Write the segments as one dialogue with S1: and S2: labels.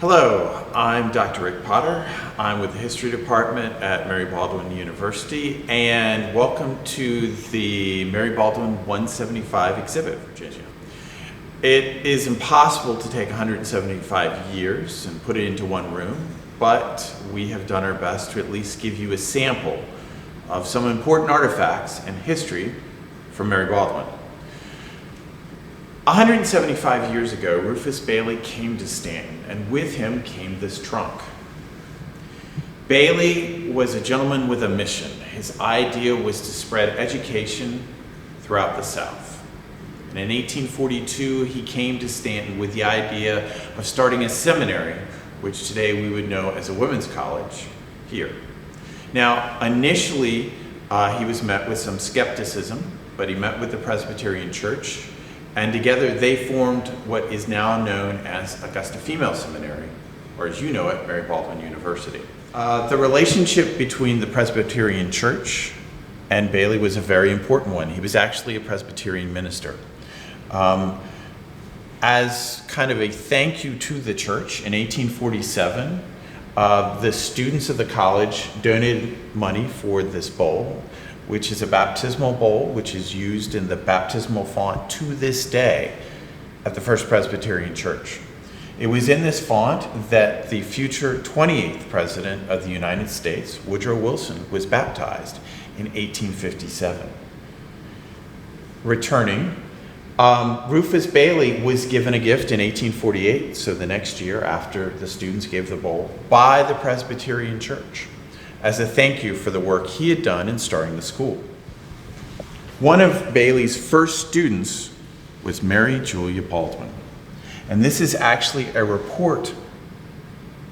S1: Hello, I'm Dr. Rick Potter. I'm with the History Department at Mary Baldwin University, and welcome to the Mary Baldwin 175 exhibit, Virginia. It is impossible to take 175 years and put it into one room, but we have done our best to at least give you a sample of some important artifacts and history from Mary Baldwin. 175 years ago, Rufus Bailey came to Staunton, and with him came this trunk. Bailey was a gentleman with a mission. His idea was to spread education throughout the South. And in 1842, he came to Staunton with the idea of starting a seminary, which today we would know as a women's college here. Now, initially, he was met with some skepticism, but he met with the Presbyterian Church, and together they formed what is now known as Augusta Female Seminary, or as you know it, Mary Baldwin University. The relationship between the Presbyterian Church and Bailey was a very important one. He was actually a Presbyterian minister. As kind of a thank you to the church, in 1847, the students of the college donated money for this bowl, which is a baptismal bowl, which is used in the baptismal font to this day at the First Presbyterian Church. It was in this font that the future 28th President of the United States, Woodrow Wilson, was baptized in 1857. Returning, Rufus Bailey was given a gift in 1848, so the next year after the students gave the bowl, by the Presbyterian Church, as a thank you for the work he had done in starting the school. One of Bailey's first students was Mary Julia Baldwin. And this is actually a report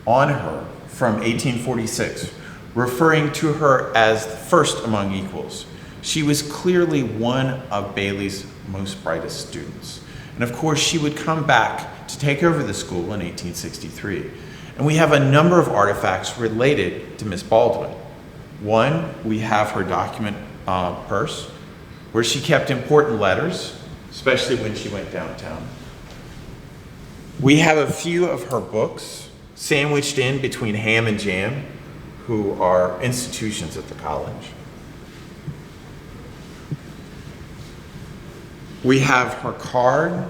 S1: on her from 1846, referring to her as the first among equals. She was clearly one of Bailey's most brightest students. And of course, she would come back to take over the school in 1863. And we have a number of artifacts related to Miss Baldwin. One, we have her document purse, where she kept important letters, especially when she went downtown. We have a few of her books sandwiched in between Ham and Jam, who are institutions at the college. We have her card,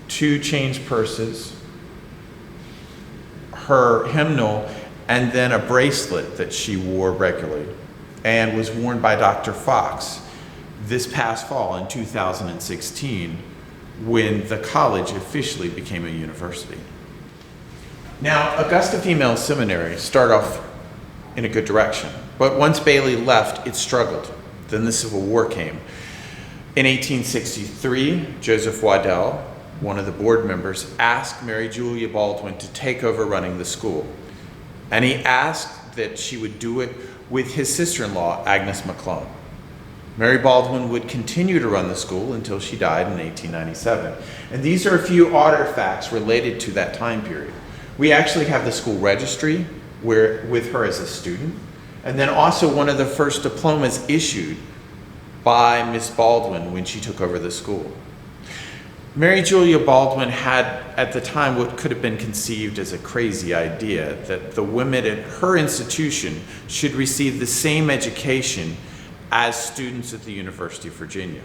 S1: 2 change purses, her hymnal, and then a bracelet that she wore regularly and was worn by Dr. Fox this past fall in 2016 when the college officially became a university. Now, Augusta Female Seminary started off in a good direction, but once Bailey left, it struggled. Then the Civil War came. In 1863, Joseph Waddell, one of the board members, asked Mary Julia Baldwin to take over running the school. And he asked that she would do it with his sister-in-law, Agnes McClone. Mary Baldwin would continue to run the school until she died in 1897. And these are a few artifacts related to that time period. We actually have the school registry with her as a student, and then also one of the first diplomas issued by Miss Baldwin when she took over the school. Mary Julia Baldwin had, at the time, what could have been conceived as a crazy idea, that the women at her institution should receive the same education as students at the University of Virginia.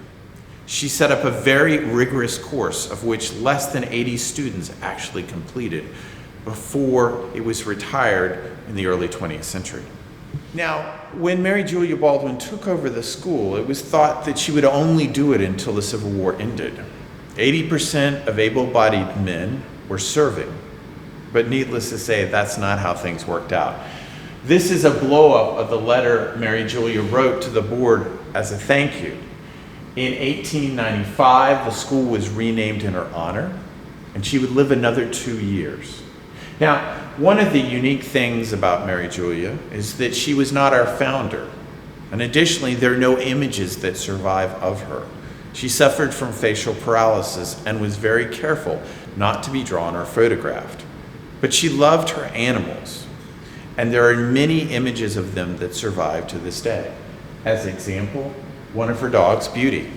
S1: She set up a very rigorous course, of which less than 80 students actually completed before it was retired in the early 20th century. Now, when Mary Julia Baldwin took over the school, it was thought that she would only do it until the Civil War ended. 80% of able-bodied men were serving, but needless to say, that's not how things worked out. This is a blow-up of the letter Mary Julia wrote to the board as a thank you. In 1895, the school was renamed in her honor, and she would live another 2 years. Now, one of the unique things about Mary Julia is that she was not our founder, and additionally, there are no images that survive of her. She suffered from facial paralysis and was very careful not to be drawn or photographed. But she loved her animals, and there are many images of them that survive to this day. As an example, one of her dogs, Beauty.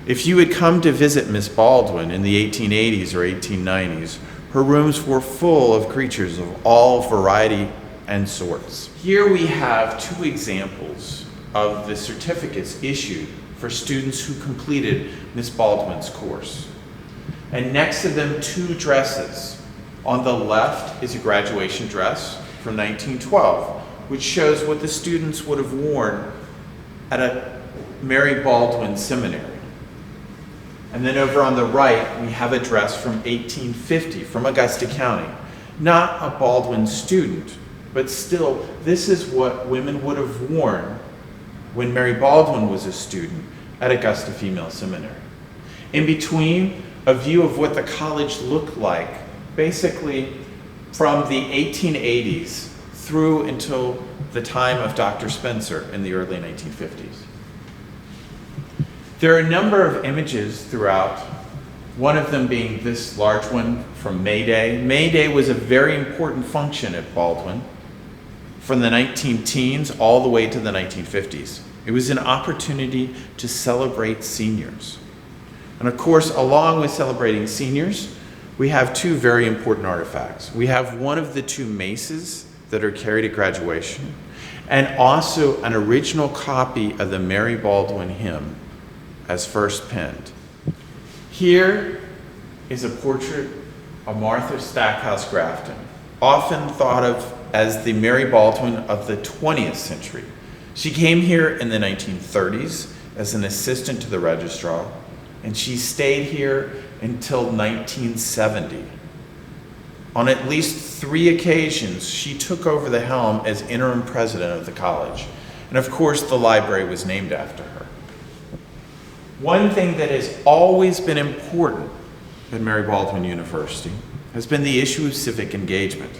S1: If you had come to visit Miss Baldwin in the 1880s or 1890s, her rooms were full of creatures of all variety and sorts. Here we have two examples of the certificates issued for students who completed Miss Baldwin's course. And next to them, two dresses. On the left is a graduation dress from 1912, which shows what the students would have worn at a Mary Baldwin seminary. And then over on the right, we have a dress from 1850 from Augusta County. Not a Baldwin student, but still, this is what women would have worn when Mary Baldwin was a student at Augusta Female Seminary. In between, a view of what the college looked like, basically from the 1880s through until the time of Dr. Spencer in the early 1950s. There are a number of images throughout, one of them being this large one from May Day. May Day was a very important function at Baldwin from the 19-teens all the way to the 1950s. It was an opportunity to celebrate seniors. And of course, along with celebrating seniors, we have two very important artifacts. We have one of the two maces that are carried at graduation, and also an original copy of the Mary Baldwin hymn as first penned. Here is a portrait of Martha Stackhouse Grafton, often thought of as the Mary Baldwin of the 20th century. She came here in the 1930s as an assistant to the registrar, and she stayed here until 1970. On at least 3 occasions, she took over the helm as interim president of the college. And of course, the library was named after her. One thing that has always been important at Mary Baldwin University has been the issue of civic engagement.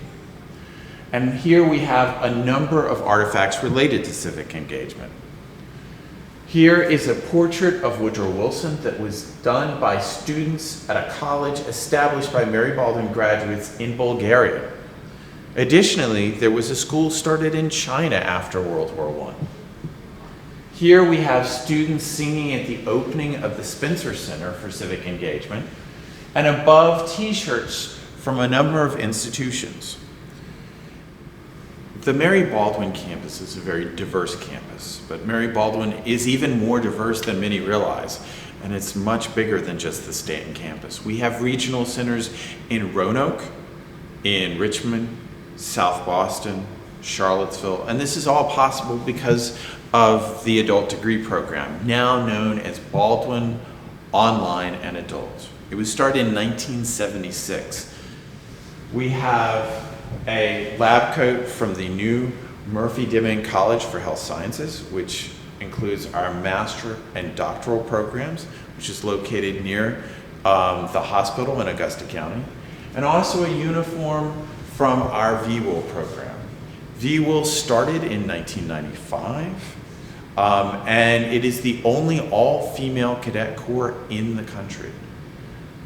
S1: And here we have a number of artifacts related to civic engagement. Here is a portrait of Woodrow Wilson that was done by students at a college established by Mary Baldwin graduates in Bulgaria. Additionally, there was a school started in China after World War I. Here we have students singing at the opening of the Spencer Center for Civic Engagement, and above t-shirts from a number of institutions. The Mary Baldwin campus is a very diverse campus, but Mary Baldwin is even more diverse than many realize, and it's much bigger than just the Staunton campus. We have regional centers in Roanoke, in Richmond, South Boston, Charlottesville, and this is all possible because of the adult degree program, now known as Baldwin Online and Adult. It was started in 1976. We have a lab coat from the new Murphy-Dimming College for Health Sciences, which includes our master and doctoral programs, which is located near the hospital in Augusta County, and also a uniform from our VWIL program. VWIL started in 1995, and it is the only all-female cadet corps in the country.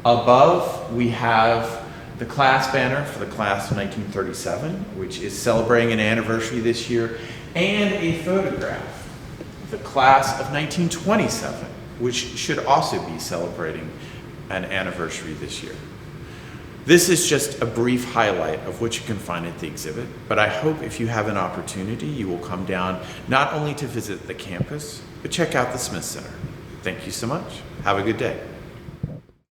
S1: Above, we have the class banner for the class of 1937, which is celebrating an anniversary this year, and a photograph, the class of 1927, which should also be celebrating an anniversary this year. This is just a brief highlight of what you can find at the exhibit, but I hope if you have an opportunity, you will come down not only to visit the campus, but check out the Smith Center. Thank you so much. Have a good day.